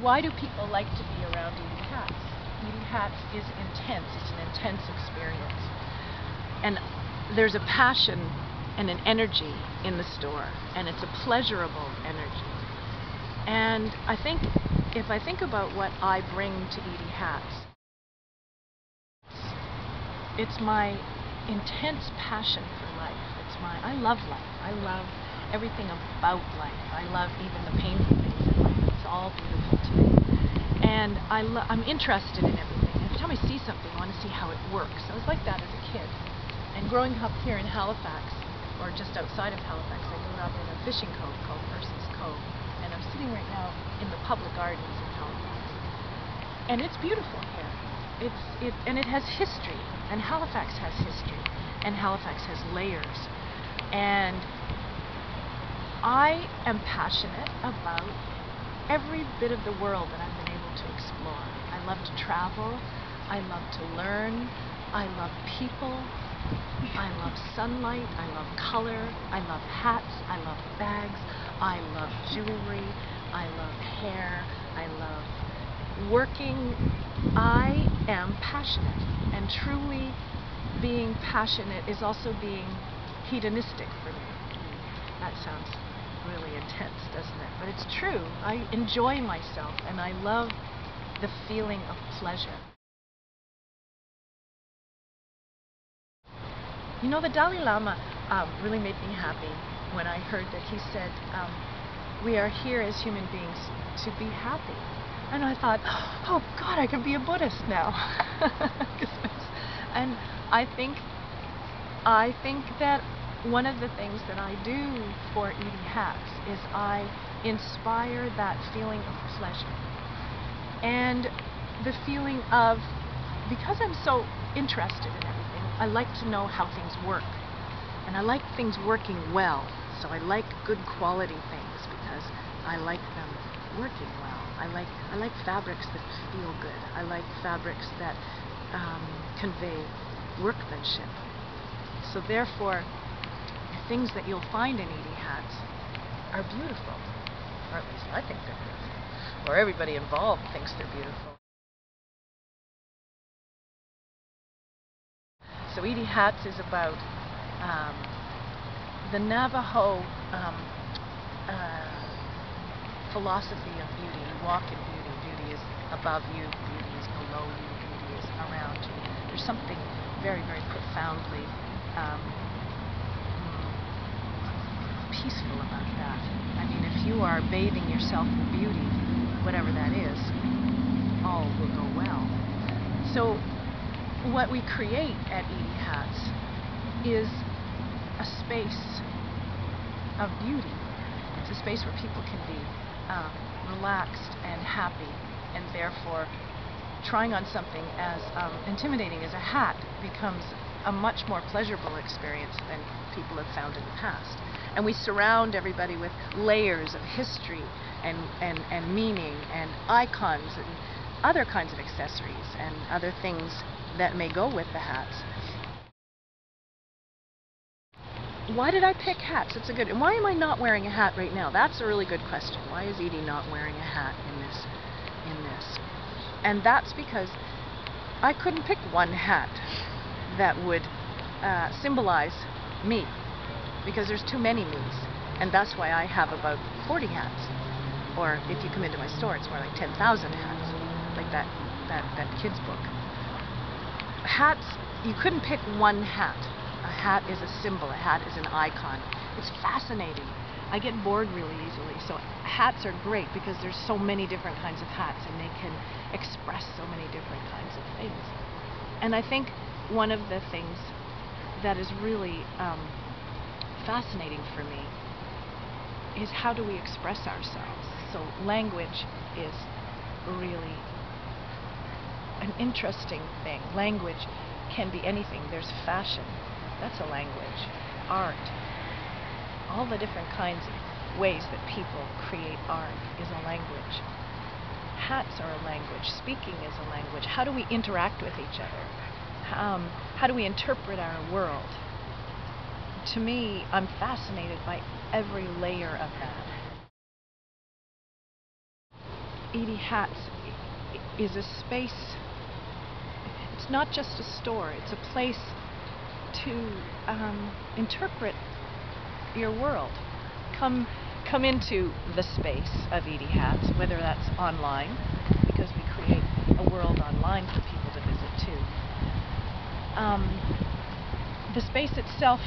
Why do people like to be around Edie Hats? Edie Hats is intense. It's an intense experience. And there's a passion and an energy in the store, and it's a pleasurable energy. And I think if I think about what I bring to Edie Hats, it's my intense passion for life. I love life. I love everything about life. I love even the painful things in life. It's all beautiful to me. And I'm interested in everything. Every time I see something, I want to see how it works. I was like that as a kid. And growing up here in Halifax, or just outside of Halifax, I grew up in a fishing cove called Mercy's Cove. And I'm sitting right now in the public gardens in Halifax. And it's beautiful here. And it has history. And Halifax has history. And Halifax has layers. And I am passionate about every bit of the world that I've been able to explore. I love to travel. I love to learn. I love people. I love sunlight. I love color. I love hats. I love bags. I love jewelry. I love hair. I love working. I am passionate, and truly being passionate is also being hedonistic for me. That sounds really intense, doesn't it? But it's true. I enjoy myself, and I love the feeling of pleasure. You know, the Dalai Lama really made me happy when I heard that he said, we are here as human beings to be happy. And I thought, oh God, I could be a Buddhist now. And I think that one of the things that I do for Edie Hats is I inspire that feeling of pleasure. And the feeling of, because I'm so interested in everything, I like to know how things work. And I like things working well. So I like good quality things because I like them working well. I like fabrics that feel good. I like fabrics that convey workmanship. So therefore, the things that you'll find in Edie Hats are beautiful. Or at least I think they're beautiful. Or everybody involved thinks they're beautiful. So Edie Hats is about the Navajo philosophy of beauty. You walk in beauty. Beauty is above you. Beauty is below you. Beauty is around you. There's something very, very profoundly peaceful about that. I mean, if you are bathing yourself in beauty, whatever that is, all will go well. So what we create at Edie Hats is a space of beauty. It's a space where people can be relaxed and happy, and therefore trying on something as intimidating as a hat becomes a much more pleasurable experience than people have found in the past. And we surround everybody with layers of history and meaning and icons and other kinds of accessories and other things that may go with the hats. Why did I pick hats? It's a good. And why am I not wearing a hat right now? That's a really good question. Why is Edie not wearing a hat in this? And that's because I couldn't pick one hat that would symbolize me, because there's too many me's, and that's why I have about 40 hats. Or if you come into my store, it's more like 10,000 hats, like that kid's book. Hats, you couldn't pick one hat. A hat is a symbol. A hat is an icon. It's fascinating. I get bored really easily, so hats are great because there's so many different kinds of hats and they can express so many different kinds of things. And I think one of the things that is really fascinating for me is how do we express ourselves. So language is really an interesting thing. Language can be anything. There's fashion. That's a language. Art. All the different kinds of ways that people create art is a language. Hats are a language. Speaking is a language. How do we interact with each other? How do we interpret our world? To me, I'm fascinated by every layer of that. Edie Hats is a space. It's not just a store, it's a place to interpret your world. Come into the space of Edie Hats, whether that's online, because we create a world online for people to visit too. The space itself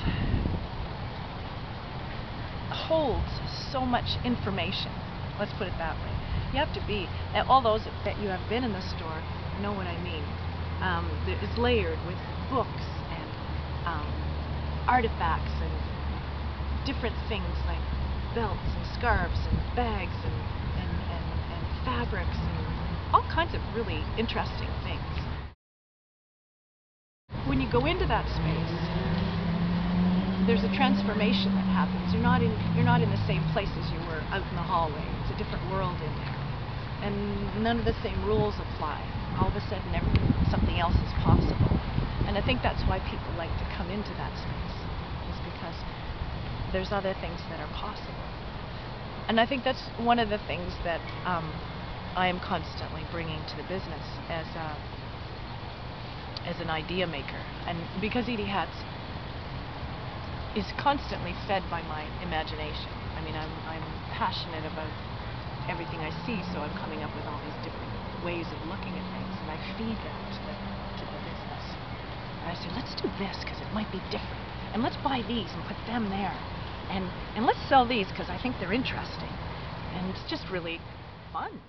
holds so much information. Let's put it that way. You have to be, all those that you have been in the store know what I mean. It's layered with books and artifacts and different things like belts and scarves and bags and fabrics and all kinds of really interesting things. When you go into that space, there's a transformation that happens. You're not in the same place as you were out in the hallway. It's a different world in there, and none of the same rules apply. All of a sudden, something else is possible, and I think that's why people like to come into that space, is because there's other things that are possible. And I think that's one of the things that I am constantly bringing to the business as an idea maker, and because Edie Hats is constantly fed by my imagination. I mean, I'm passionate about everything I see, so I'm coming up with all these different ways of looking at things, and I feed that to the business. And I say, let's do this because it might be different, and let's buy these and put them there, and let's sell these because I think they're interesting, and it's just really fun.